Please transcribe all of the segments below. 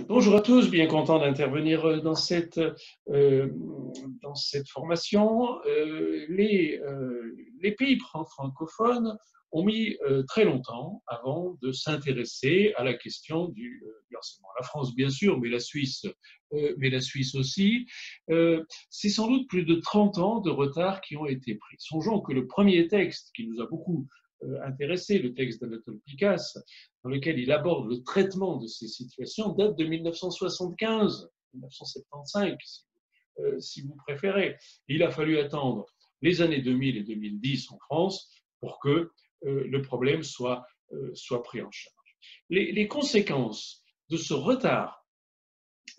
Bonjour à tous, bien content d'intervenir euh, dans cette formation. Les pays francophones ont mis très longtemps avant de s'intéresser à la question du harcèlement. La France, bien sûr, mais la Suisse aussi. C'est sans doute plus de 30 ans de retard qui ont été pris. Songeons que le premier texte qui nous a beaucoup intéressé, le texte d'Anatole Picasse, dans lequel il aborde le traitement de ces situations, date de 1975, 1975, si vous préférez. Il a fallu attendre les années 2000 et 2010 en France pour que le problème soit pris en charge. Les conséquences de ce retard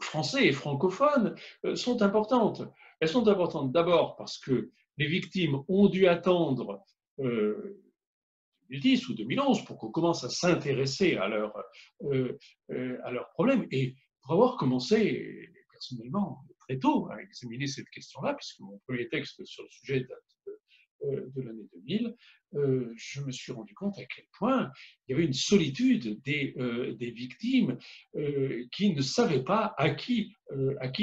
français et francophone sont importantes. Elles sont importantes d'abord parce que les victimes ont dû attendre 2010 ou 2011 pour qu'on commence à s'intéresser à leurs problèmes et pour avoir commencé personnellement très tôt à examiner cette question-là, puisque mon premier texte sur le sujet date de l'année 2000, je me suis rendu compte à quel point il y avait une solitude des victimes qui ne savaient pas à qui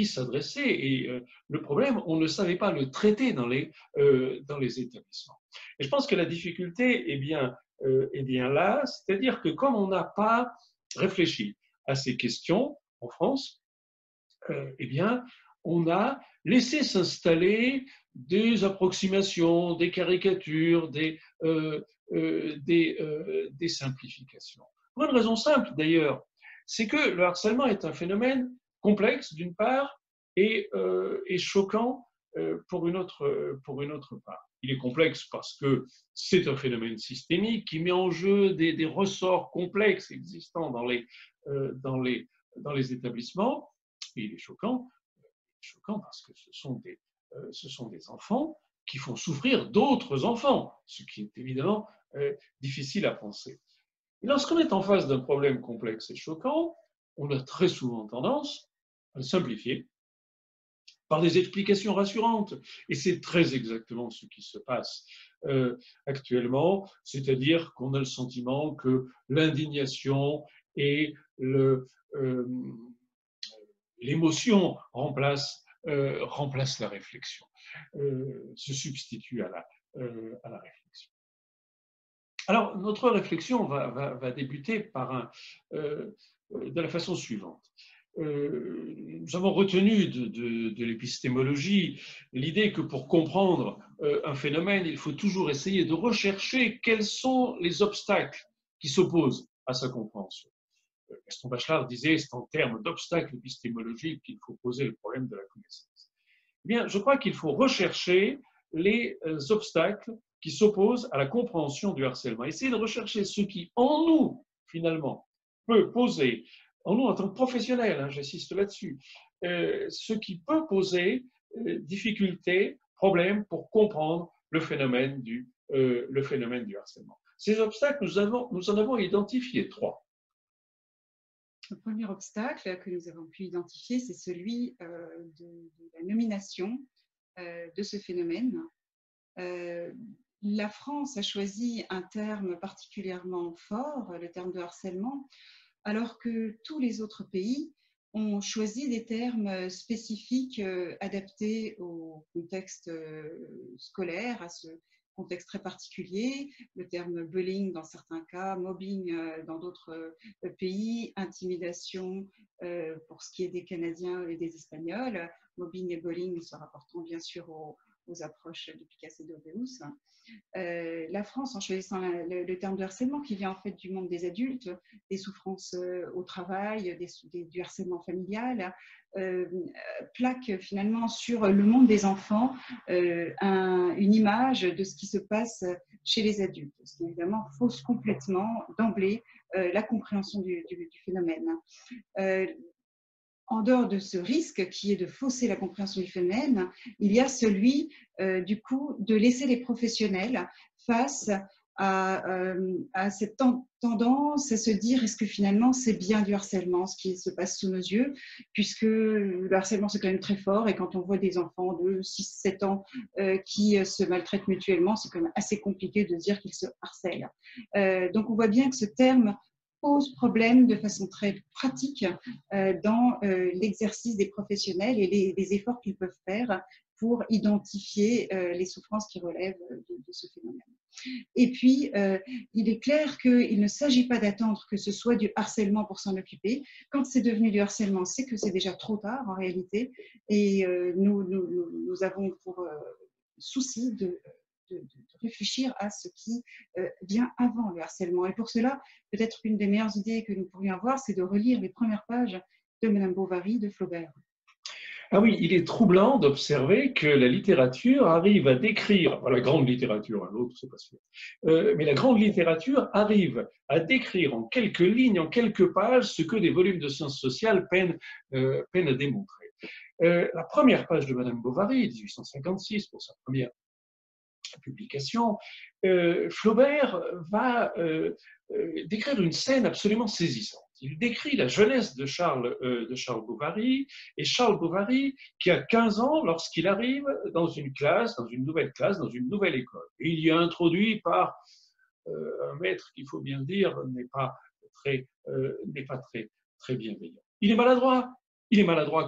s'adresser. Et le problème, on ne savait pas le traiter dans les établissements. Et je pense que la difficulté est bien là, c'est-à-dire que comme on n'a pas réfléchi à ces questions en France, eh bien, on a laissé s'installer des approximations, des caricatures, des simplifications. Pour une raison simple d'ailleurs, c'est que le harcèlement est un phénomène complexe d'une part et choquant pour une autre part. Il est complexe parce que c'est un phénomène systémique qui met en jeu des ressorts complexes existants dans les établissements. Et il est choquant parce que ce sont des enfants qui font souffrir d'autres enfants, ce qui est évidemment difficile à penser. Et lorsqu'on est en face d'un problème complexe et choquant, on a très souvent tendance à le simplifier par des explications rassurantes. Et c'est très exactement ce qui se passe actuellement, c'est-à-dire qu'on a le sentiment que l'indignation et l'émotion remplace la réflexion, se substitue à la réflexion. Alors, notre réflexion va débuter de la façon suivante. Nous avons retenu de l'épistémologie l'idée que pour comprendre un phénomène, il faut toujours essayer de rechercher quels sont les obstacles qui s'opposent à sa compréhension. Gaston Bachelard disait, c'est en termes d'obstacles épistémologiques qu'il faut poser le problème de la connaissance. Eh bien, je crois qu'il faut rechercher les obstacles qui s'opposent à la compréhension du harcèlement. Essayer de rechercher ce qui, en nous, finalement, peut poser, en nous en tant que professionnels, hein, j'insiste là-dessus, ce qui peut poser difficultés, problèmes pour comprendre le phénomène du harcèlement. Ces obstacles, nous en avons identifié 3. Le premier obstacle que nous avons pu identifier, c'est celui de la nomination de ce phénomène. La France a choisi un terme particulièrement fort, le terme de harcèlement, alors que tous les autres pays ont choisi des termes spécifiques adaptés au contexte scolaire, à ce contexte très particulier, le terme bullying dans certains cas, mobbing dans d'autres pays, intimidation pour ce qui est des Canadiens et des Espagnols, mobbing et bullying se rapportant bien sûr aux approches de Picasso et d'Aubeus. La France, en choisissant le terme de harcèlement qui vient en fait du monde des adultes, des souffrances au travail, du harcèlement familial, plaque finalement sur le monde des enfants une image de ce qui se passe chez les adultes, ce qui évidemment fausse complètement d'emblée la compréhension du phénomène. En dehors de ce risque qui est de fausser la compréhension du phénomène, il y a celui du coup de laisser les professionnels face à cette tendance à se dire est-ce que finalement c'est bien du harcèlement ce qui se passe sous nos yeux, puisque le harcèlement c'est quand même très fort et quand on voit des enfants de 6-7 ans qui se maltraitent mutuellement, c'est quand même assez compliqué de dire qu'ils se harcèlent. Donc on voit bien que ce terme pose problème de façon très pratique dans l'exercice des professionnels et les efforts qu'ils peuvent faire pour identifier les souffrances qui relèvent de ce phénomène. Et puis, il est clair qu'il ne s'agit pas d'attendre que ce soit du harcèlement pour s'en occuper. Quand c'est devenu du harcèlement, c'est que c'est déjà trop tard en réalité. Et nous avons pour souci de réfléchir à ce qui vient avant le harcèlement. Et pour cela, peut-être qu'une des meilleures idées que nous pourrions avoir, c'est de relire les premières pages de Madame Bovary de Flaubert. Ah oui, il est troublant d'observer que la littérature arrive à décrire, la grande littérature, l'autre c'est pas sûr, mais la grande littérature arrive à décrire en quelques lignes, en quelques pages, ce que des volumes de sciences sociales peinent à démontrer. La première page de Madame Bovary, 1856, pour sa première publication, Flaubert va décrire une scène absolument saisissante. Il décrit la jeunesse de Charles Bovary, et Charles Bovary qui a 15 ans lorsqu'il arrive dans une nouvelle classe, dans une nouvelle école. Et il y est introduit par un maître qu'il faut bien dire n'est pas très bienveillant. Il est maladroit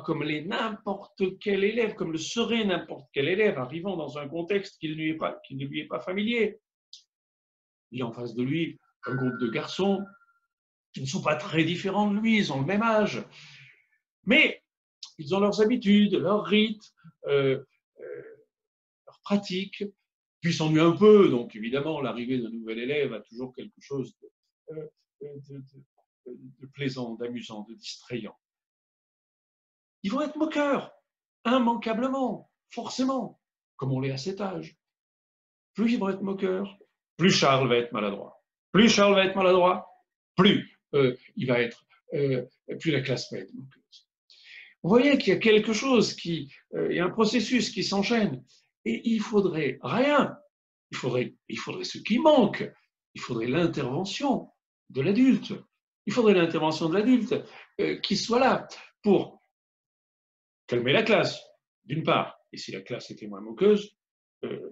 comme l'est n'importe quel élève, comme le serait n'importe quel élève arrivant dans un contexte qui ne lui est pas familier. Il y a en face de lui un groupe de garçons qui ne sont pas très différents de lui, ils ont le même âge. Mais ils ont leurs habitudes, leurs rites, leurs pratiques, puis s'ennuient un peu. Donc évidemment, l'arrivée d'un nouvel élève a toujours quelque chose de plaisant, d'amusant, de distrayant. Ils vont être moqueurs, immanquablement, forcément, comme on l'est à cet âge. Plus ils vont être moqueurs, plus Charles va être maladroit. Plus Charles va être maladroit, plus plus la classe va être moqueuse. Vous voyez qu'il y a quelque chose il y a un processus qui s'enchaîne. Et il faudrait rien. Il faudrait ce qui manque. Il faudrait l'intervention de l'adulte. Il faudrait l'intervention de l'adulte qui soit là pour calmer la classe, d'une part. Et si la classe était moins moqueuse,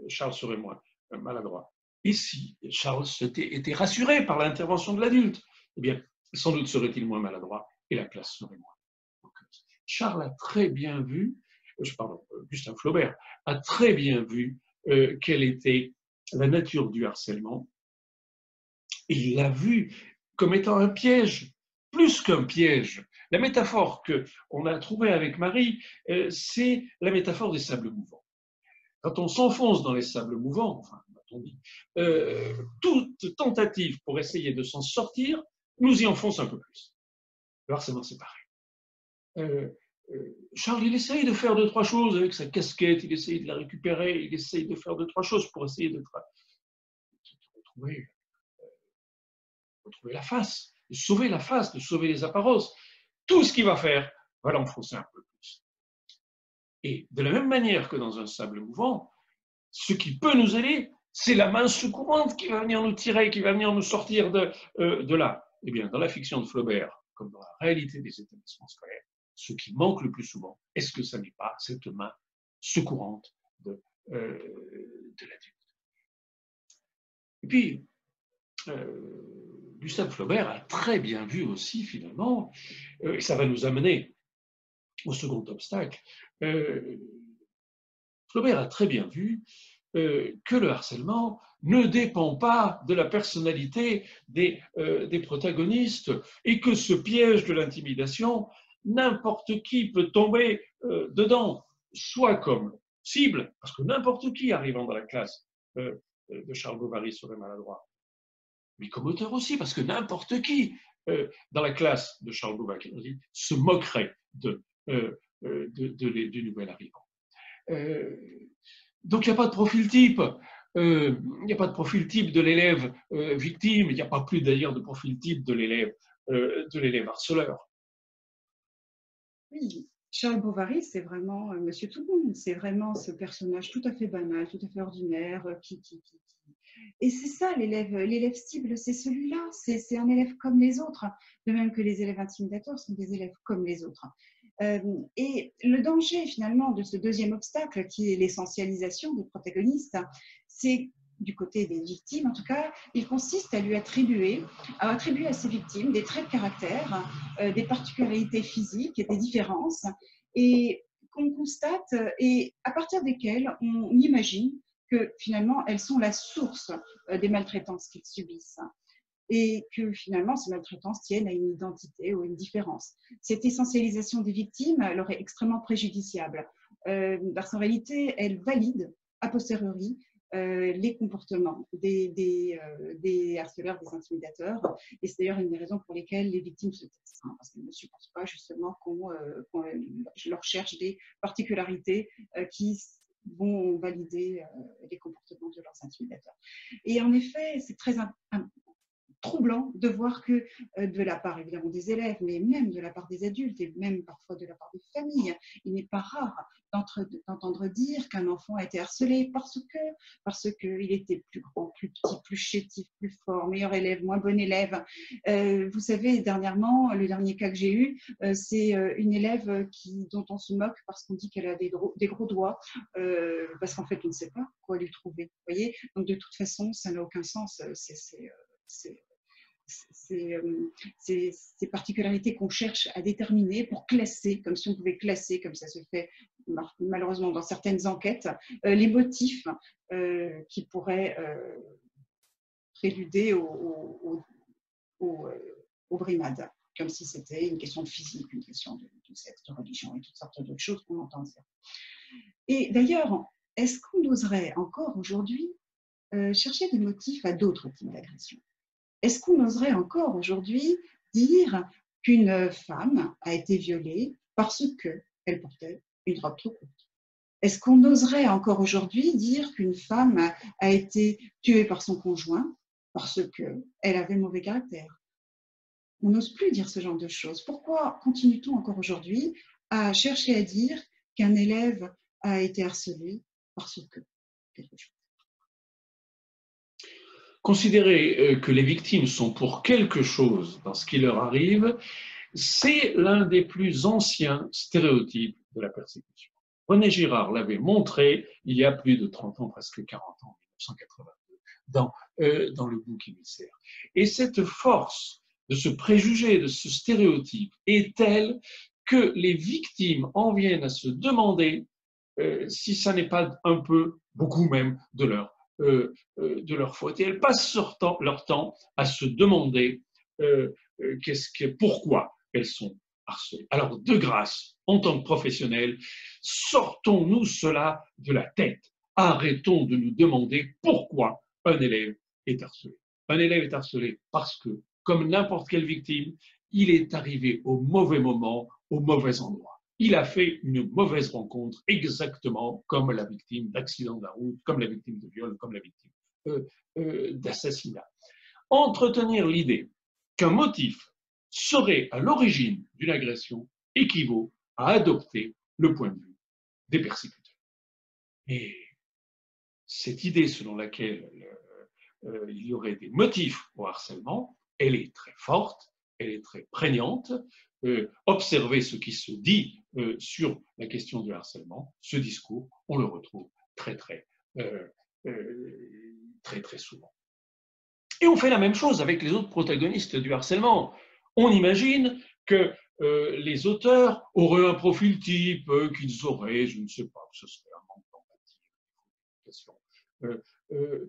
Charles serait moins maladroit. Et si Charles était rassuré par l'intervention de l'adulte, eh bien, sans doute serait-il moins maladroit et la classe serait moins moqueuse. Charles a très bien vu, Gustave Flaubert a très bien vu quelle était la nature du harcèlement. Et il l'a vu comme étant un piège, plus qu'un piège. La métaphore qu'on a trouvée avec Marie, c'est la métaphore des sables mouvants. Quand on s'enfonce dans les sables mouvants, enfin, on dit, toute tentative pour essayer de s'en sortir nous y enfonce un peu plus. Le harcèlement, c'est pareil. Charles, il essaye de faire 2-3 choses avec sa casquette, il essaye de la récupérer, il essaye de faire 2-3 choses pour essayer de retrouver la face, de sauver la face, de sauver les apparences. Tout ce qu'il va faire va l'enfoncer un peu plus. Et de la même manière que dans un sable mouvant, ce qui peut nous aider, c'est la main secourante qui va venir nous tirer, qui va venir nous sortir de là. Eh bien, dans la fiction de Flaubert, comme dans la réalité des établissements scolaires, ce qui manque le plus souvent, est-ce que ça n'est pas cette main secourante de l'adulte? Et puis, Gustave Flaubert a très bien vu aussi, finalement, et ça va nous amener au second obstacle, Flaubert a très bien vu que le harcèlement ne dépend pas de la personnalité des protagonistes et que ce piège de l'intimidation, n'importe qui peut tomber dedans, soit comme cible, parce que n'importe qui arrivant dans la classe de Charles Bovary serait maladroit, mais comme auteur aussi, parce que n'importe qui dans la classe de Charles Bovary se moquerait du nouvel arrivant. Donc il n'y a pas de profil type. Il n'y a pas de profil type de l'élève victime, il n'y a pas plus d'ailleurs de profil type de l'élève harceleur. Oui, Charles Bovary, c'est vraiment Monsieur Tout-le-Monde, c'est vraiment ce personnage tout à fait banal, tout à fait ordinaire, Et c'est ça l'élève cible, c'est celui-là, c'est un élève comme les autres, de même que les élèves intimidateurs sont des élèves comme les autres. Et le danger finalement de ce deuxième obstacle, qui est l'essentialisation des protagonistes, c'est du côté des victimes en tout cas, il consiste à attribuer à ces victimes des traits de caractère, des particularités physiques, des différences, et qu'on constate et à partir desquelles on imagine que finalement elles sont la source des maltraitances qu'ils subissent et que finalement ces maltraitances tiennent à une identité ou une différence. Cette essentialisation des victimes leur est extrêmement préjudiciable parce qu'en réalité, elle valide a posteriori les comportements des harceleurs, des intimidateurs. Et c'est d'ailleurs une des raisons pour lesquelles les victimes se taisent, parce qu'elles ne supportent pas justement qu'on leur cherche des particularités qui vont valider les comportements de leurs intimidateurs. Et en effet, c'est très troublant de voir que de la part évidemment des élèves, mais même de la part des adultes et même parfois de la part des familles, il n'est pas rare d'entendre dire qu'un enfant a été harcelé parce qu'il était plus grand, plus petit, plus chétif, plus fort, meilleur élève, moins bon élève. Vous savez, dernièrement, le dernier cas que j'ai eu, c'est une élève dont on se moque parce qu'on dit qu'elle a des gros doigts, parce qu'en fait, on ne sait pas quoi lui trouver. Vous voyez, donc de toute façon, ça n'a aucun sens. Ces particularités qu'on cherche à déterminer pour classer, comme si on pouvait classer, comme ça se fait malheureusement dans certaines enquêtes, les motifs qui pourraient préluder aux brimades, comme si c'était une question de physique, une question de sexe, de religion et toutes sortes d'autres choses qu'on entend dire. Et d'ailleurs, est-ce qu'on oserait encore aujourd'hui chercher des motifs à d'autres types d'agressions? Est-ce qu'on oserait encore aujourd'hui dire qu'une femme a été violée parce qu'elle portait une robe trop courte? Est-ce qu'on oserait encore aujourd'hui dire qu'une femme a été tuée par son conjoint parce qu'elle avait mauvais caractère? On n'ose plus dire ce genre de choses. Pourquoi continue-t-on encore aujourd'hui à chercher à dire qu'un élève a été harcelé parce que quelque chose? Considérer que les victimes sont pour quelque chose dans ce qui leur arrive, c'est l'un des plus anciens stéréotypes de la persécution. René Girard l'avait montré il y a plus de 30 ans, presque 40 ans, en 1982, dans le bouc émissaire. Et cette force de ce préjugé, de ce stéréotype est telle que les victimes en viennent à se demander si ça n'est pas un peu, beaucoup même, de leur faute. Et elles passent leur temps à se demander pourquoi elles sont harcelées. Alors, de grâce, en tant que professionnels, sortons-nous cela de la tête. Arrêtons de nous demander pourquoi un élève est harcelé. Un élève est harcelé parce que, comme n'importe quelle victime, il est arrivé au mauvais moment, au mauvais endroit. Il a fait une mauvaise rencontre, exactement comme la victime d'accident de la route, comme la victime de viol, comme la victime d'assassinat. Entretenir l'idée qu'un motif serait à l'origine d'une agression équivaut à adopter le point de vue des persécuteurs. Et cette idée selon laquelle il y aurait des motifs au harcèlement, elle est très forte, elle est très prégnante. Observez ce qui se dit sur la question du harcèlement, ce discours, on le retrouve très souvent. Et on fait la même chose avec les autres protagonistes du harcèlement. On imagine que les auteurs auraient un profil type, qu'ils auraient, je ne sais pas, que ce serait un manque d'empathie,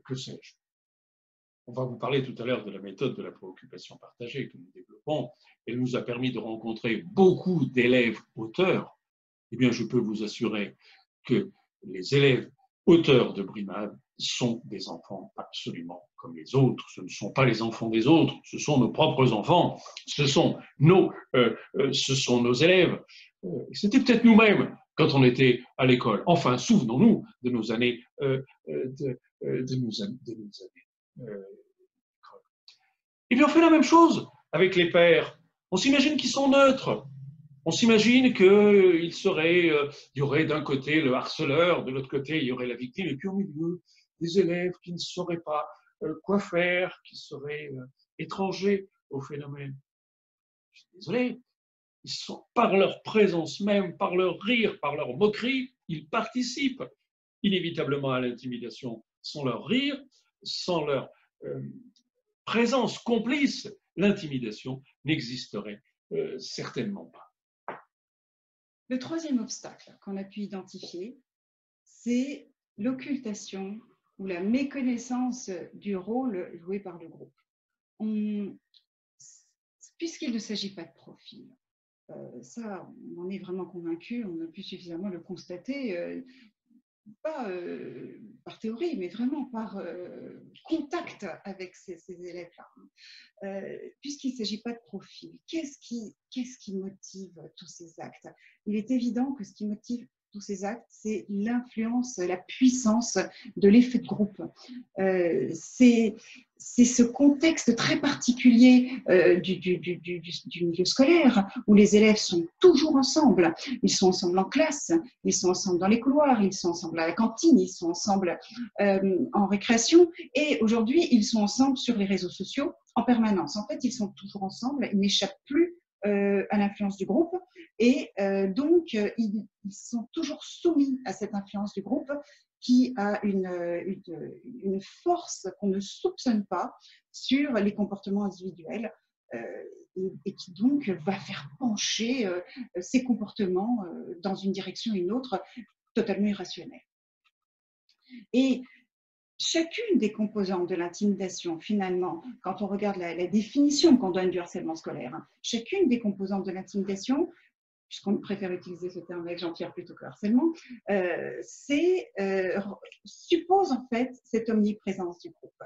que sais-je. On va vous parler tout à l'heure de la méthode de la préoccupation partagée que nous développons. Elle nous a permis de rencontrer beaucoup d'élèves auteurs. Eh bien, je peux vous assurer que les élèves auteurs de brimades sont des enfants absolument comme les autres. Ce ne sont pas les enfants des autres, ce sont nos propres enfants, ce sont nos élèves. C'était peut-être nous-mêmes quand on était à l'école. Enfin, souvenons-nous de nos années. Et puis on fait la même chose avec les pères. On s'imagine qu'ils sont neutres. On s'imagine qu'il y aurait d'un côté le harceleur, de l'autre côté il y aurait la victime, et puis au milieu des élèves qui ne sauraient pas quoi faire, qui seraient étrangers au phénomène. Je suis désolé, ils sont, par leur présence même, par leur rire, par leur moquerie, ils participent inévitablement à l'intimidation sans leur rire, sans leur présence complice, l'intimidation n'existerait certainement pas. Le troisième obstacle qu'on a pu identifier, c'est l'occultation ou la méconnaissance du rôle joué par le groupe. Puisqu'il ne s'agit pas de profil, ça, on en est vraiment convaincu, on a pu suffisamment le constater, pas par théorie, mais vraiment par contact avec ces élèves-là. Puisqu'il ne s'agit pas de profil, qu'est-ce qui motive tous ces actes? Il est évident que ce qui motive tous ces actes, c'est l'influence, la puissance de l'effet de groupe. C'est ce contexte très particulier du milieu scolaire où les élèves sont toujours ensemble. Ils sont ensemble en classe, ils sont ensemble dans les couloirs, ils sont ensemble à la cantine, ils sont ensemble en récréation et aujourd'hui, ils sont ensemble sur les réseaux sociaux en permanence. En fait, ils sont toujours ensemble, ils n'échappent plus à l'influence du groupe et donc ils sont toujours soumis à cette influence du groupe qui a une force qu'on ne soupçonne pas sur les comportements individuels et qui donc va faire pencher ces comportements dans une direction ou une autre totalement irrationnelle. Et chacune des composantes de l'intimidation, finalement, quand on regarde la définition qu'on donne du harcèlement scolaire, chacune des composantes de l'intimidation, puisqu'on préfère utiliser ce terme avec Jean-Pierre plutôt que harcèlement, suppose en fait cette omniprésence du groupe.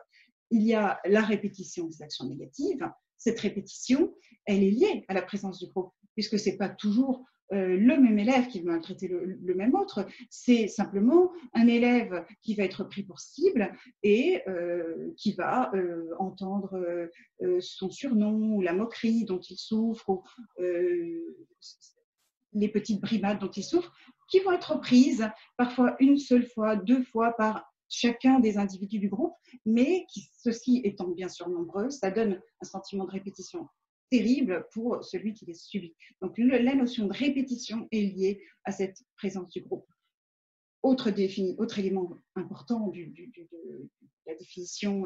Il y a la répétition des actions négatives. Cette répétition, elle est liée à la présence du groupe, puisque ce n'est pas toujours le même élève qui va maltraiter le même autre, c'est simplement un élève qui va être pris pour cible et qui va entendre son surnom ou la moquerie dont il souffre ou les petites brimades dont il souffre, qui vont être prises parfois une seule fois, 2 fois par chacun des individus du groupe, mais ceux-ci étant bien sûr nombreux, ça donne un sentiment de répétition terrible pour celui qui les subit. Donc la notion de répétition est liée à cette présence du groupe. Autre élément important de la définition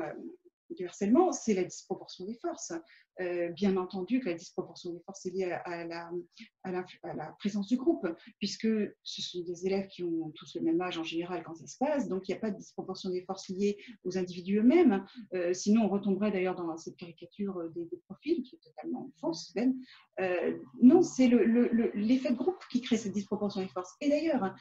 du harcèlement, c'est la disproportion des forces. Bien entendu que la disproportion des forces est liée à la présence du groupe, puisque ce sont des élèves qui ont tous le même âge en général quand ça se passe, donc il n'y a pas de disproportion des forces liée aux individus eux-mêmes. Sinon, on retomberait d'ailleurs dans cette caricature des profils qui est totalement fausse. Non, c'est l'effet de groupe qui crée cette disproportion des forces. Et d'ailleurs,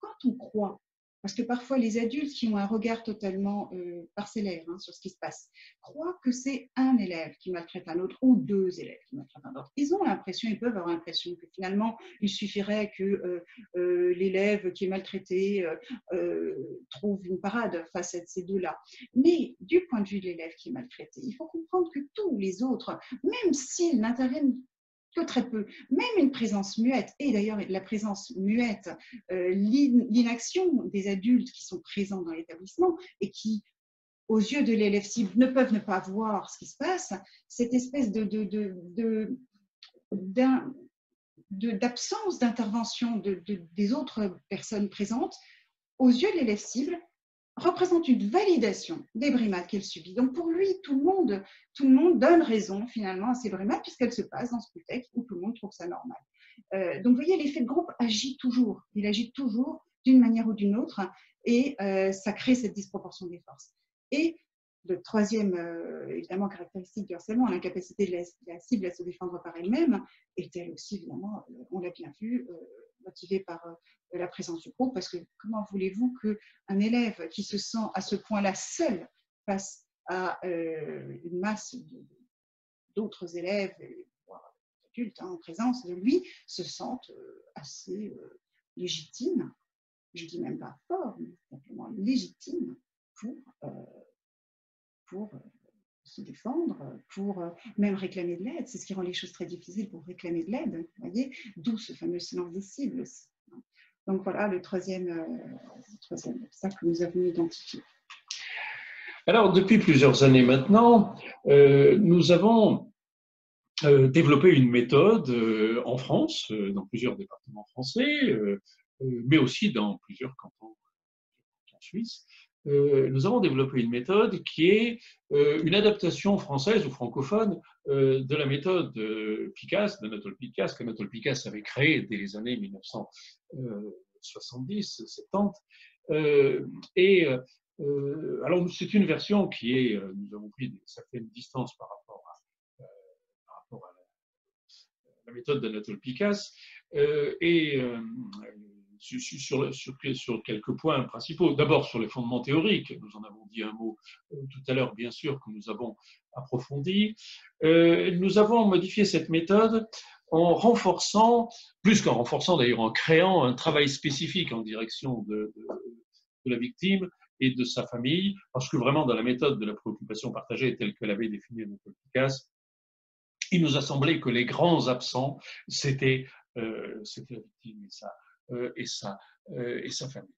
quand on croit, parce que parfois les adultes qui ont un regard totalement parcellaire sur ce qui se passe, croient que c'est un élève qui maltraite un autre ou 2 élèves qui maltraitent un autre. Ils peuvent avoir l'impression que finalement, il suffirait que l'élève qui est maltraité trouve une parade face à ces 2-là. Mais du point de vue de l'élève qui est maltraité, il faut comprendre que tous les autres, même s'ils n'interviennent que très peu, même une présence muette, et d'ailleurs la présence muette, l'inaction des adultes qui sont présents dans l'établissement et qui, aux yeux de l'élève cible, ne peuvent ne pas voir ce qui se passe, cette espèce d'absence d'intervention des autres personnes présentes, aux yeux de l'élève cible, représente une validation des brimades qu'elle subit. Donc pour lui, tout le monde donne raison finalement à ces brimades puisqu'elles se passent dans ce contexte où tout le monde trouve ça normal. Donc vous voyez, l'effet de groupe agit toujours. Il agit toujours d'une manière ou d'une autre et ça crée cette disproportion des forces. Et le troisième, évidemment, caractéristique du harcèlement, l'incapacité de la cible à se défendre par elle-même, est elle aussi, évidemment, on l'a bien vu, motivée par la présence du groupe, parce que comment voulez-vous qu'un élève qui se sent à ce point-là seul face à une masse d'autres élèves, voire adultes en présence de lui, se sente assez légitime, je ne dis même pas fort, mais simplement légitime pour se défendre, pour même réclamer de l'aide. C'est ce qui rend les choses très difficiles pour réclamer de l'aide, vous voyez, d'où ce fameux silence des cibles aussi. Donc voilà le troisième obstacle que nous avons identifié. Alors, depuis plusieurs années maintenant, nous avons développé une méthode en France, dans plusieurs départements français, mais aussi dans plusieurs cantons suisses, nous avons développé une méthode qui est une adaptation française ou francophone de la méthode Picasse, d'Anatole Picasse, qu'Anatole Picasse avait créée dès les années 1970, 70. Alors, c'est une version qui est, nous avons pris une certaine distance par rapport à la méthode d'Anatole Picasse, sur quelques points principaux. D'abord sur les fondements théoriques, nous en avons dit un mot tout à l'heure, bien sûr, que nous avons approfondi. Nous avons modifié cette méthode en renforçant, plus qu'en renforçant d'ailleurs, en créant un travail spécifique en direction de la victime et de sa famille, parce que vraiment dans la méthode de la préoccupation partagée telle que l'avait définie Anatole Picasse, il nous a semblé que les grands absents, c'était la victime et sa famille.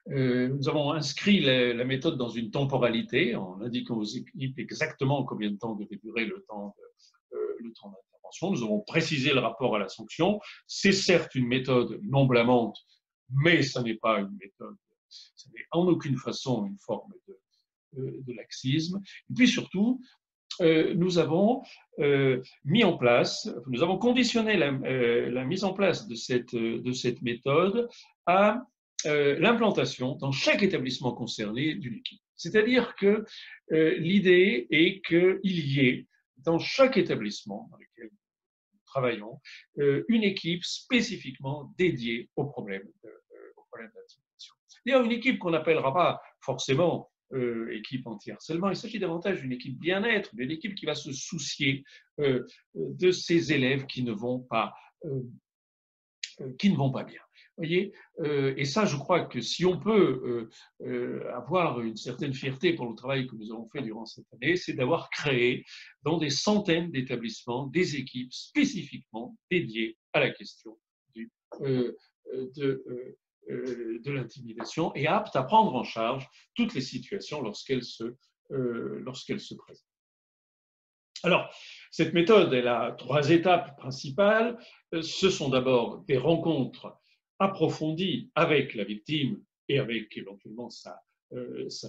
Nous avons inscrit la méthode dans une temporalité en indiquant aux équipes exactement combien de temps devait durer le temps d'intervention. Nous avons précisé le rapport à la sanction. C'est certes une méthode non blâmante, mais ça n'est pas une méthode, ça n'est en aucune façon une forme de laxisme. Et puis surtout, nous avons mis en place, nous avons conditionné la mise en place de cette méthode à l'implantation dans chaque établissement concerné d'une équipe. C'est-à-dire que l'idée est qu'il y ait dans chaque établissement dans lequel nous travaillons une équipe spécifiquement dédiée au problème d'intimidation. D'ailleurs, une équipe qu'on n'appellera pas forcément équipe anti-harcèlement, il s'agit davantage d'une équipe bien-être, d'une équipe qui va se soucier de ces élèves qui ne vont pas bien. Voyez, et ça, je crois que si on peut avoir une certaine fierté pour le travail que nous avons fait durant cette année, c'est d'avoir créé dans des centaines d'établissements des équipes spécifiquement dédiées à la question de l'intimidation et aptes à prendre en charge toutes les situations lorsqu'elles se présentent. Alors, cette méthode, elle a 3 étapes principales. Ce sont d'abord des rencontres approfondies avec la victime et avec éventuellement sa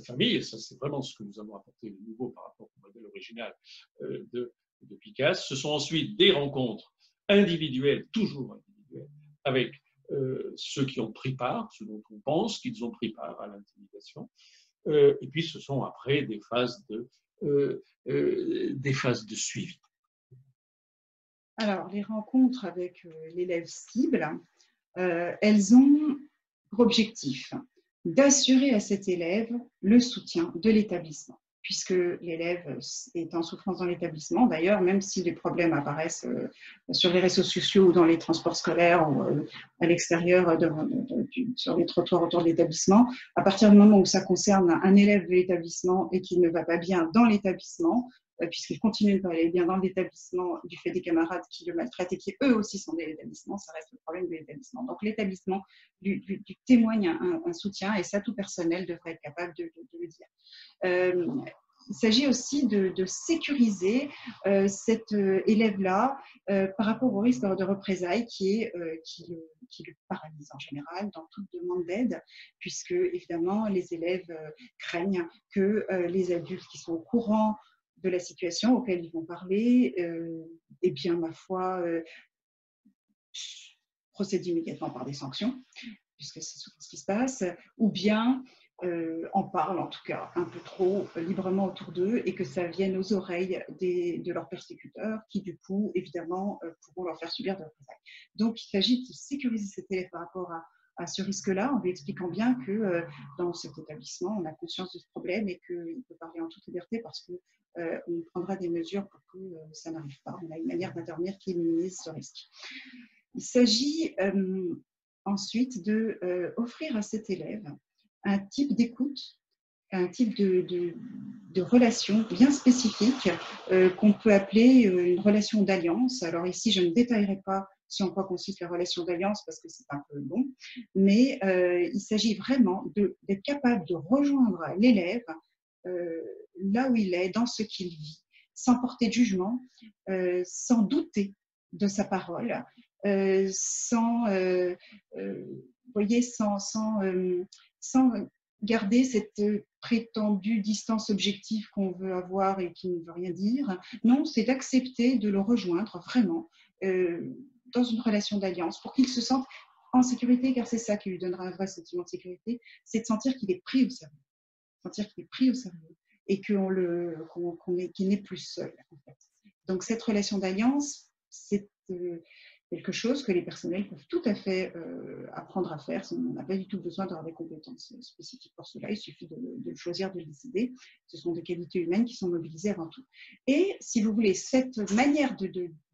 famille. Et ça, c'est vraiment ce que nous avons apporté de nouveau par rapport au modèle original de Picasse. Ce sont ensuite des rencontres individuelles, toujours individuelles, avec ceux qui ont pris part, ceux dont on pense qu'ils ont pris part à l'intimidation. Et puis, ce sont après des phases de suivi. Alors, les rencontres avec l'élève cible, elles ont pour objectif d'assurer à cet élève le soutien de l'établissement, puisque l'élève est en souffrance dans l'établissement. D'ailleurs, même si les problèmes apparaissent sur les réseaux sociaux ou dans les transports scolaires ou à l'extérieur, sur les trottoirs autour de l'établissement, à partir du moment où ça concerne un élève de l'établissement et qu'il ne va pas bien dans l'établissement, puisqu'il continue de ne pas aller bien dans l'établissement du fait des camarades qui le maltraitent et qui eux aussi sont de l'établissement, ça reste le problème de l'établissement. Donc l'établissement lui témoigne un soutien et ça, tout personnel devrait être capable de le dire. Il s'agit aussi de sécuriser cet élève-là par rapport au risque de représailles qui le paralyse en général dans toute demande d'aide, puisque évidemment les élèves craignent que les adultes qui sont au courant de la situation auquel ils vont parler, eh bien, ma foi, procèdent immédiatement par des sanctions, puisque c'est souvent ce qui se passe, ou bien en parlent en tout cas un peu trop librement autour d'eux et que ça vienne aux oreilles de leurs persécuteurs qui du coup évidemment pourront leur faire subir de représailles. Donc il s'agit de sécuriser cet élève par rapport à ce risque-là, en lui expliquant bien que dans cet établissement on a conscience de ce problème et qu'il peut parler en toute liberté parce que on prendra des mesures pour que ça n'arrive pas. On a une manière d'intervenir qui minimise ce risque. Il s'agit ensuite d'offrir à cet élève un type d'écoute, un type de relation bien spécifique qu'on peut appeler une relation d'alliance. Alors ici, je ne détaillerai pas si en quoi consiste la relation d'alliance parce que c'est un peu long, mais il s'agit vraiment d'être capable de rejoindre l'élève là où il est, dans ce qu'il vit, sans porter de jugement, sans douter de sa parole, sans garder cette prétendue distance objective qu'on veut avoir et qui ne veut rien dire. Non, c'est d'accepter de le rejoindre vraiment dans une relation d'alliance pour qu'il se sente en sécurité, car c'est ça qui lui donnera un vrai sentiment de sécurité, c'est de sentir qu'il est pris au sérieux, sentir qu'il est pris au sérieux et qu'il n'est plus seul, en fait. Donc cette relation d'alliance, c'est quelque chose que les personnels peuvent tout à fait apprendre à faire. On n'a pas du tout besoin d'avoir des compétences spécifiques pour cela. Il suffit de choisir, de le décider. Ce sont des qualités humaines qui sont mobilisées avant tout. Et si vous voulez, cette manière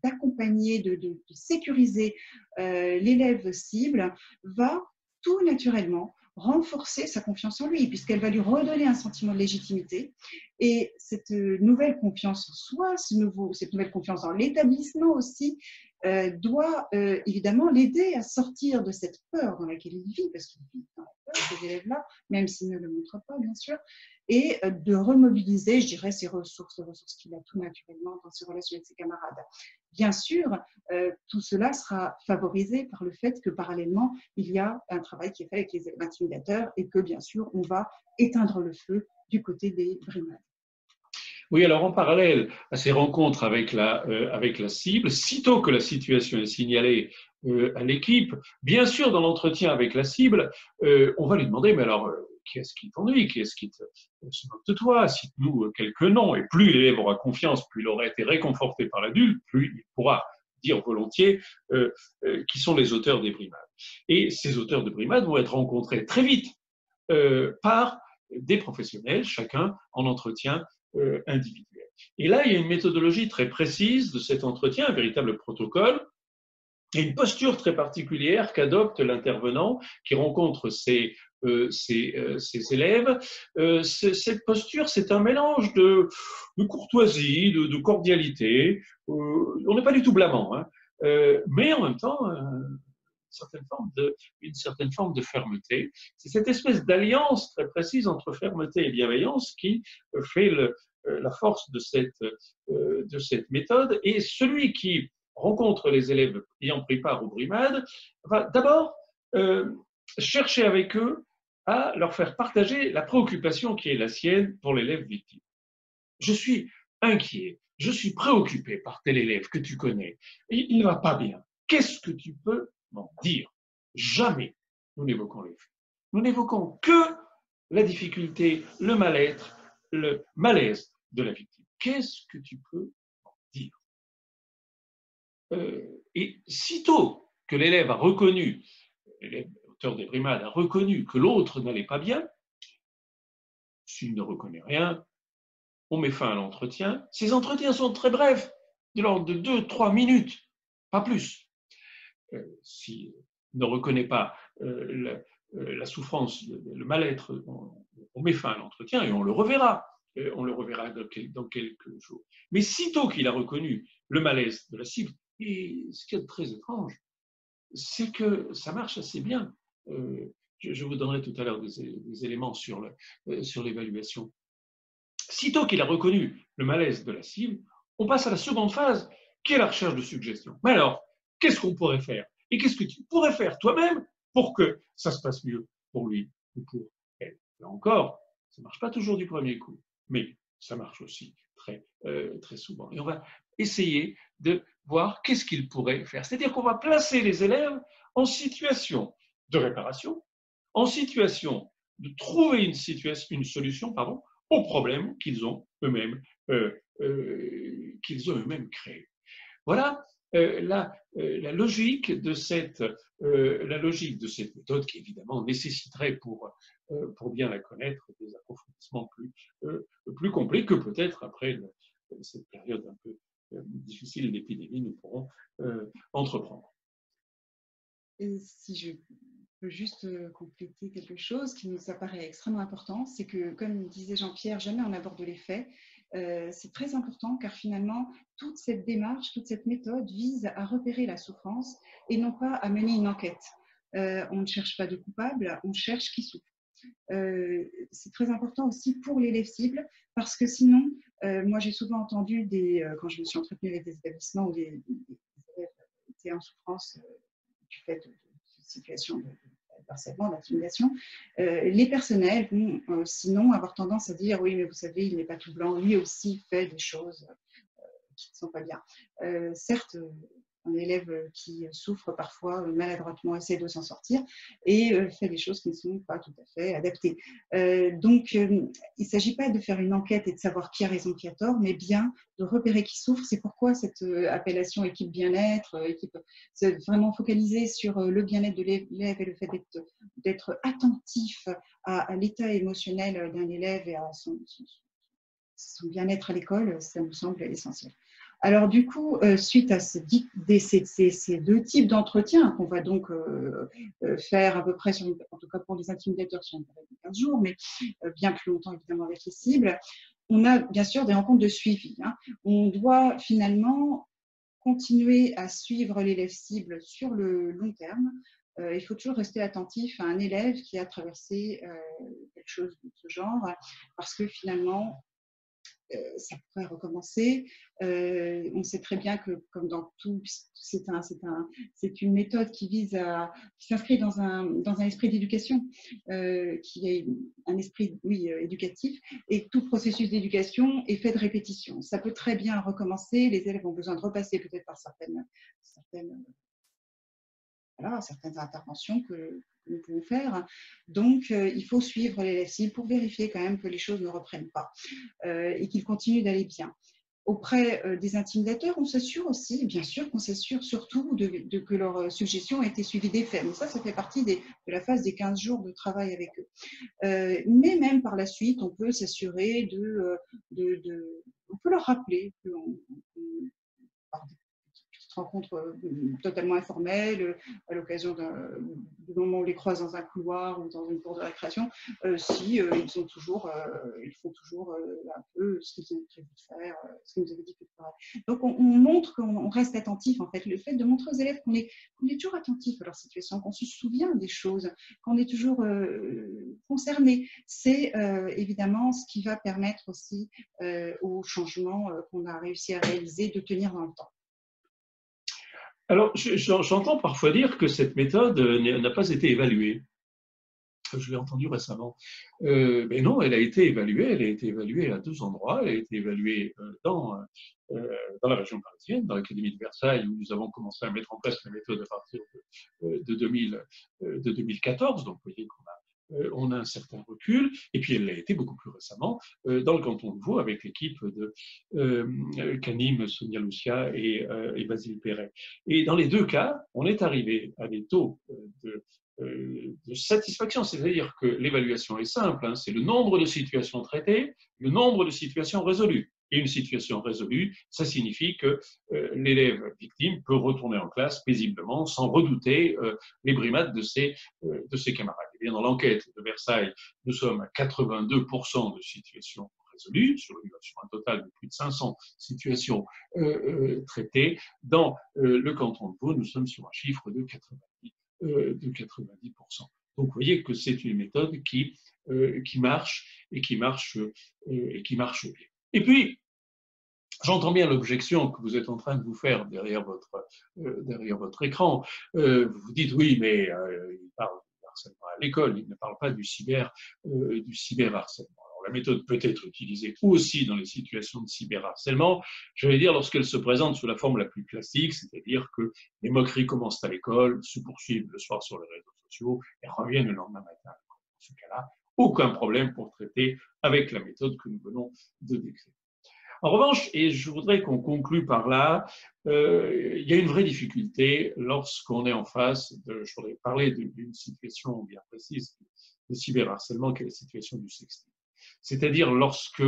d'accompagner, de sécuriser l'élève cible va tout naturellement renforcer sa confiance en lui, puisqu'elle va lui redonner un sentiment de légitimité. Et cette nouvelle confiance en soi, cette nouvelle confiance dans l'établissement aussi, doit évidemment l'aider à sortir de cette peur dans laquelle il vit, parce qu'il vit dans la peur, ces élèves-là, même s'ils ne le montrent pas, bien sûr, et de remobiliser, je dirais, ses ressources, les ressources qu'il a tout naturellement dans ses relations avec ses camarades. Bien sûr, tout cela sera favorisé par le fait que parallèlement, il y a un travail qui est fait avec les élèves intimidateurs et que, bien sûr, on va éteindre le feu du côté des brimades. Oui, alors en parallèle à ces rencontres avec la cible, sitôt que la situation est signalée à l'équipe, bien sûr, dans l'entretien avec la cible, on va lui demander, mais alors, qui est-ce qui t'ennuie, qui est-ce qui se moque de toi, cite-nous quelques noms. Et plus l'élève aura confiance, plus il aura été réconforté par l'adulte, plus il pourra dire volontiers qui sont les auteurs des brimades. Et ces auteurs de brimades vont être rencontrés très vite par des professionnels, chacun en entretien individuel. Et là, il y a une méthodologie très précise de cet entretien, un véritable protocole, et une posture très particulière qu'adopte l'intervenant qui rencontre ses élèves. Cette posture, c'est un mélange de courtoisie, de cordialité. On n'est pas du tout blâmant, hein, mais en même temps, une certaine forme de fermeté. C'est cette espèce d'alliance très précise entre fermeté et bienveillance qui fait la force de cette méthode. Et celui qui rencontre les élèves ayant pris part aux brimades va d'abord chercher avec eux à leur faire partager la préoccupation qui est la sienne pour l'élève victime. Je suis inquiet, je suis préoccupé par tel élève que tu connais. Il ne va pas bien. Qu'est-ce que tu peux m'en dire? Jamais nous n'évoquons les faits. Nous n'évoquons que la difficulté, le mal-être, le malaise de la victime. Qu'est-ce que tu peux m'en dire? Et sitôt que l'élève a reconnu, l'élève auteur des brimades a reconnu que l'autre n'allait pas bien, s'il ne reconnaît rien, on met fin à l'entretien. Ces entretiens sont très brefs, de l'ordre de 2-3 minutes, pas plus. S'il ne reconnaît pas la souffrance, le mal-être, on met fin à l'entretien et on le reverra. On le reverra dans quelques jours. Mais sitôt qu'il a reconnu le malaise de la cible, et ce qui est très étrange, c'est que ça marche assez bien. Je vous donnerai tout à l'heure des éléments sur l'évaluation. Sitôt qu'il a reconnu le malaise de la cible, on passe à la seconde phase, qui est la recherche de suggestions. Mais alors, qu'est-ce qu'on pourrait faire? Et qu'est-ce que tu pourrais faire toi-même pour que ça se passe mieux pour lui ou pour elle? Là encore, ça ne marche pas toujours du premier coup, mais ça marche aussi très souvent. Et on va essayer de voir qu'est-ce qu'ils pourraient faire. C'est-à-dire qu'on va placer les élèves en situation de réparation, en situation de trouver une solution, aux problèmes qu'ils ont eux-mêmes créés. Voilà la logique de cette méthode qui évidemment nécessiterait pour bien la connaître des approfondissements plus complets que peut-être après cette période un peu difficile d'épidémie nous pourrons entreprendre. Et si je peux juste compléter quelque chose qui nous apparaît extrêmement important, c'est que, comme disait Jean-Pierre, jamais on aborde les faits. C'est très important car finalement, toute cette démarche, toute cette méthode vise à repérer la souffrance et non pas à mener une enquête. On ne cherche pas de coupable, on cherche qui souffre. C'est très important aussi pour l'élève cible parce que sinon, moi j'ai souvent entendu, quand je me suis entretenue avec des établissements où des élèves étaient en souffrance du fait de situations harcèlement, d'intimidation, les personnels vont sinon avoir tendance à dire oui, mais vous savez, il n'est pas tout blanc, lui aussi fait des choses qui ne sont pas bien. Certes, un élève qui souffre parfois maladroitement essaie de s'en sortir et fait des choses qui ne sont pas tout à fait adaptées. Donc, il ne s'agit pas de faire une enquête et de savoir qui a raison, qui a tort, mais bien de repérer qui souffre. C'est pourquoi cette appellation équipe bien-être, c'est vraiment focalisé sur le bien-être de l'élève et le fait d'être attentif à l'état émotionnel d'un élève et à son bien-être à l'école, ça me semble essentiel. Alors du coup, suite à ces deux types d'entretiens qu'on va donc faire à peu près, en tout cas pour les intimidateurs, sur une période de 15 jours, mais bien plus longtemps évidemment avec les cibles, on a bien sûr des rencontres de suivi. Hein. On doit finalement continuer à suivre l'élève cible sur le long terme. Il faut toujours rester attentif à un élève qui a traversé quelque chose de ce genre, parce que finalement, ça pourrait recommencer. On sait très bien que, comme dans tout, c'est une méthode qui s'inscrit dans un esprit d'éducation, qui est un esprit, oui, éducatif, et tout processus d'éducation est fait de répétition. Ça peut très bien recommencer, les élèves ont besoin de repasser peut-être par certaines interventions que nous pouvons faire. Donc, il faut suivre l'élève cible pour vérifier quand même que les choses ne reprennent pas et qu'ils continuent d'aller bien. Auprès des intimidateurs, on s'assure aussi, bien sûr qu'on s'assure surtout que leur suggestion a été suivie des faits. Mais ça fait partie de la phase des 15 jours de travail avec eux. Mais même par la suite, on peut s'assurer on peut leur rappeler par des petites rencontres totalement informelles, à l'occasion du moment où on les croise dans un couloir ou dans une cour de récréation, ils font toujours un peu ce qu'ils ont prévu de faire, ce qu'ils nous avaient dit qu'ils feraient. Donc on montre qu'on reste attentif. En fait, le fait de montrer aux élèves qu'on est toujours attentif à leur situation, qu'on se souvient des choses, qu'on est toujours concerné, c'est évidemment ce qui va permettre aussi au changement qu'on a réussi à réaliser de tenir dans le temps. Alors, j'entends parfois dire que cette méthode n'a pas été évaluée. Je l'ai entendu récemment. Mais non, elle a été évaluée à 2 endroits. Elle a été évaluée dans la région parisienne, dans l'Académie de Versailles, où nous avons commencé à mettre en place la méthode à partir de 2014. Donc, vous voyez on a un certain recul, et puis elle l'a été beaucoup plus récemment dans le canton de Vaud avec l'équipe de Canim, Sonia Lucia et Basile Perret. Et dans les 2 cas, on est arrivé à des taux de satisfaction, c'est-à-dire que l'évaluation est simple, hein, c'est le nombre de situations traitées, le nombre de situations résolues. Et une situation résolue, ça signifie que l'élève victime peut retourner en classe paisiblement sans redouter les brimades de ses camarades. Et bien, dans l'enquête de Versailles, nous sommes à 82% de situations résolues, sur un total de plus de 500 situations traitées. Dans le canton de Vaud, nous sommes sur un chiffre de 90%. Donc, vous voyez que c'est une méthode qui marche et qui marche bien. Et puis, j'entends bien l'objection que vous êtes en train de vous faire derrière votre écran. Vous vous dites, oui, mais il parle de harcèlement à l'école, il ne parle pas du cyberharcèlement. Alors, la méthode peut être utilisée aussi dans les situations de cyberharcèlement, j'allais dire lorsqu'elle se présente sous la forme la plus classique, c'est-à-dire que les moqueries commencent à l'école, se poursuivent le soir sur les réseaux sociaux et reviennent le lendemain matin. Dans ce cas-là, aucun problème pour traiter avec la méthode que nous venons de décrire. En revanche, et je voudrais qu'on conclue par là, il y a une vraie difficulté lorsqu'on est en face je voudrais parler d'une situation bien précise de cyberharcèlement, qui est la situation du sexting. C'est-à-dire lorsque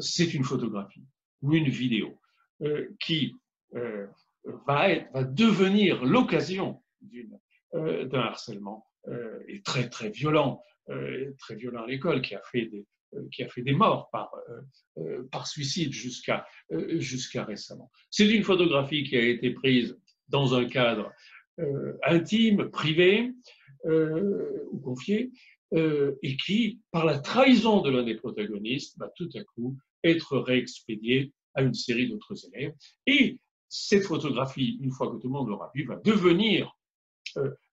c'est une photographie ou une vidéo qui va devenir l'occasion d'un harcèlement et très très violent à l'école, qui a fait des morts par suicide jusqu'à récemment. C'est une photographie qui a été prise dans un cadre intime, privé ou confié, et qui, par la trahison de l'un des protagonistes, va tout à coup être réexpédiée à une série d'autres élèves. Et cette photographie, une fois que tout le monde l'aura vue, va devenir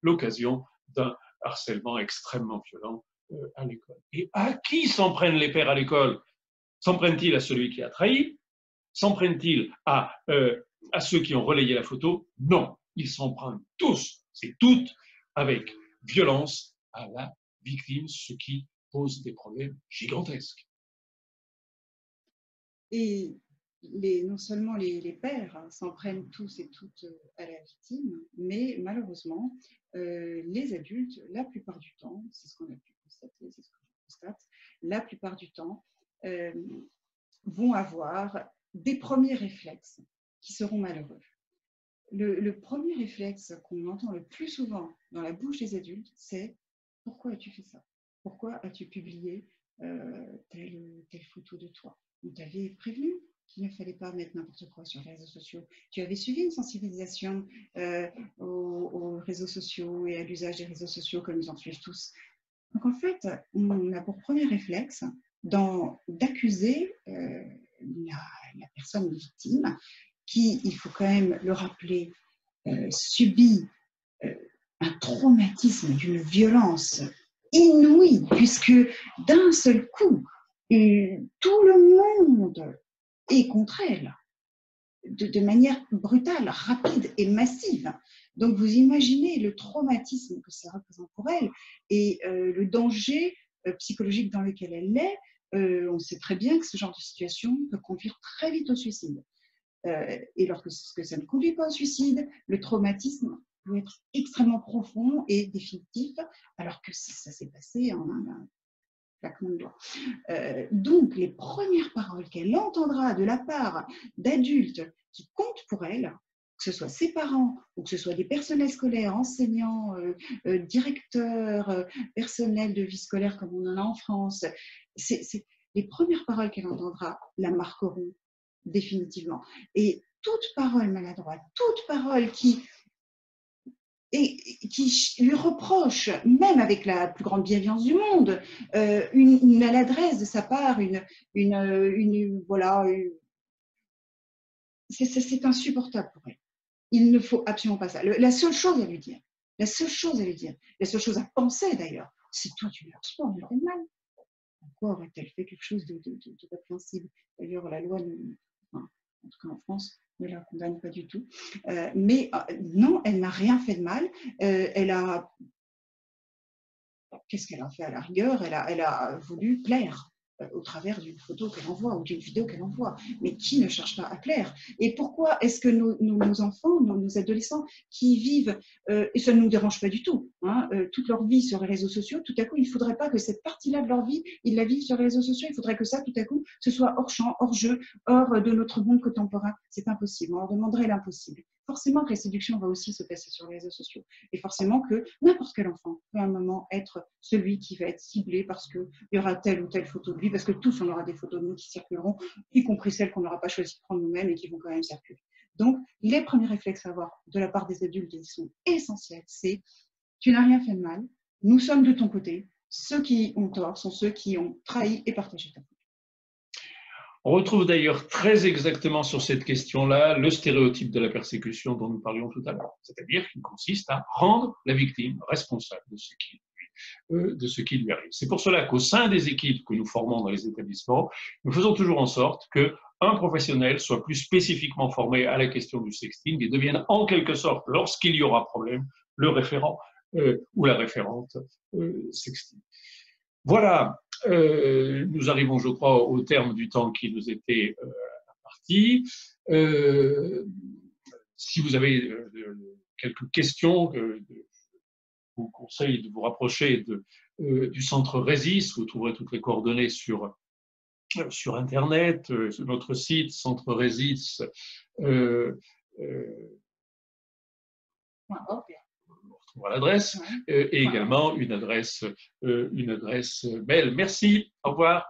l'occasion d'un harcèlement extrêmement violent à l'école. Et à qui s'en prennent les pères à l'école? S'en prennent-ils à celui qui a trahi? S'en prennent-ils à ceux qui ont relayé la photo? Non, ils s'en prennent tous, c'est toutes, avec violence à la victime, ce qui pose des problèmes gigantesques. Et non seulement les pères s'en prennent tous et toutes à la victime, mais malheureusement, les adultes, la plupart du temps, c'est ce qu'on a pu constater, c'est ce que je constate, la plupart du temps, vont avoir des premiers réflexes qui seront malheureux. Le premier réflexe qu'on entend le plus souvent dans la bouche des adultes, c'est « Pourquoi as-tu fait ça? Pourquoi as-tu publié telle photo de toi? On t'avait prévenu qu'il ne fallait pas mettre n'importe quoi sur les réseaux sociaux. Tu avais suivi une sensibilisation aux réseaux sociaux et à l'usage des réseaux sociaux comme ils en suivent tous. » Donc en fait, on a pour premier réflexe d'accuser la personne victime qui, il faut quand même le rappeler, subit un traumatisme d'une violence inouïe, puisque d'un seul coup, tout le monde est contre elle, de manière brutale, rapide et massive. Donc vous imaginez le traumatisme que ça représente pour elle et le danger psychologique dans lequel elle est. On sait très bien que ce genre de situation peut conduire très vite au suicide. Et lorsque ça ne conduit pas au suicide, le traumatisme peut être extrêmement profond et définitif, alors que ça s'est passé en un claquement de doigts. Donc, les premières paroles qu'elle entendra de la part d'adultes qui comptent pour elle, que ce soit ses parents ou que ce soit des personnels scolaires, enseignants, directeurs, personnels de vie scolaire comme on en a en France, les premières paroles qu'elle entendra la marqueront définitivement. Et toute parole maladroite, toute parole qui lui reproche, même avec la plus grande bienveillance du monde, une maladresse de sa part, c'est insupportable pour elle. Il ne faut absolument pas ça. La seule chose à lui dire, la seule chose à penser d'ailleurs, c'est toi tu l'as fait mal. Pourquoi aurait-elle fait quelque chose de répréhensible? D'ailleurs, la loi, en tout cas en France, ne la condamne pas du tout. Mais non, elle n'a rien fait de mal. Qu'est-ce qu'elle a fait à la rigueur? Elle a voulu plaire au travers d'une photo qu'elle envoie ou d'une vidéo qu'elle envoie. Mais qui ne cherche pas à plaire? Et pourquoi est-ce que nos enfants, nos adolescents qui vivent, et ça ne nous dérange pas du tout, hein, toute leur vie sur les réseaux sociaux, tout à coup, il ne faudrait pas que cette partie-là de leur vie, ils la vivent sur les réseaux sociaux, il faudrait que ça, tout à coup, ce soit hors champ, hors jeu, hors de notre monde contemporain. C'est impossible, on leur demanderait l'impossible. Forcément que la séduction va aussi se passer sur les réseaux sociaux. Et forcément que n'importe quel enfant peut à un moment être celui qui va être ciblé parce qu'il y aura telle ou telle photo de lui, parce que tous on aura des photos de nous qui circuleront, y compris celles qu'on n'aura pas choisi de prendre nous-mêmes et qui vont quand même circuler. Donc, les premiers réflexes à avoir de la part des adultes, ils sont essentiels. C'est « tu n'as rien fait de mal, nous sommes de ton côté, ceux qui ont tort sont ceux qui ont trahi et partagé ta photo ». On retrouve d'ailleurs très exactement sur cette question-là le stéréotype de la persécution dont nous parlions tout à l'heure, c'est-à-dire qu'il consiste à rendre la victime responsable de ce qui lui arrive. C'est pour cela qu'au sein des équipes que nous formons dans les établissements, nous faisons toujours en sorte qu'un professionnel soit plus spécifiquement formé à la question du sexting et devienne en quelque sorte, lorsqu'il y aura problème, le référent ou la référente sexting. Voilà, nous arrivons, je crois, au terme du temps qui nous était imparti. Si vous avez quelques questions, je vous conseille de vous rapprocher du centre Résis. Vous trouverez toutes les coordonnées sur Internet, sur notre site, centre Résis. On retrouvera l'adresse et également une adresse mail. Merci, au revoir.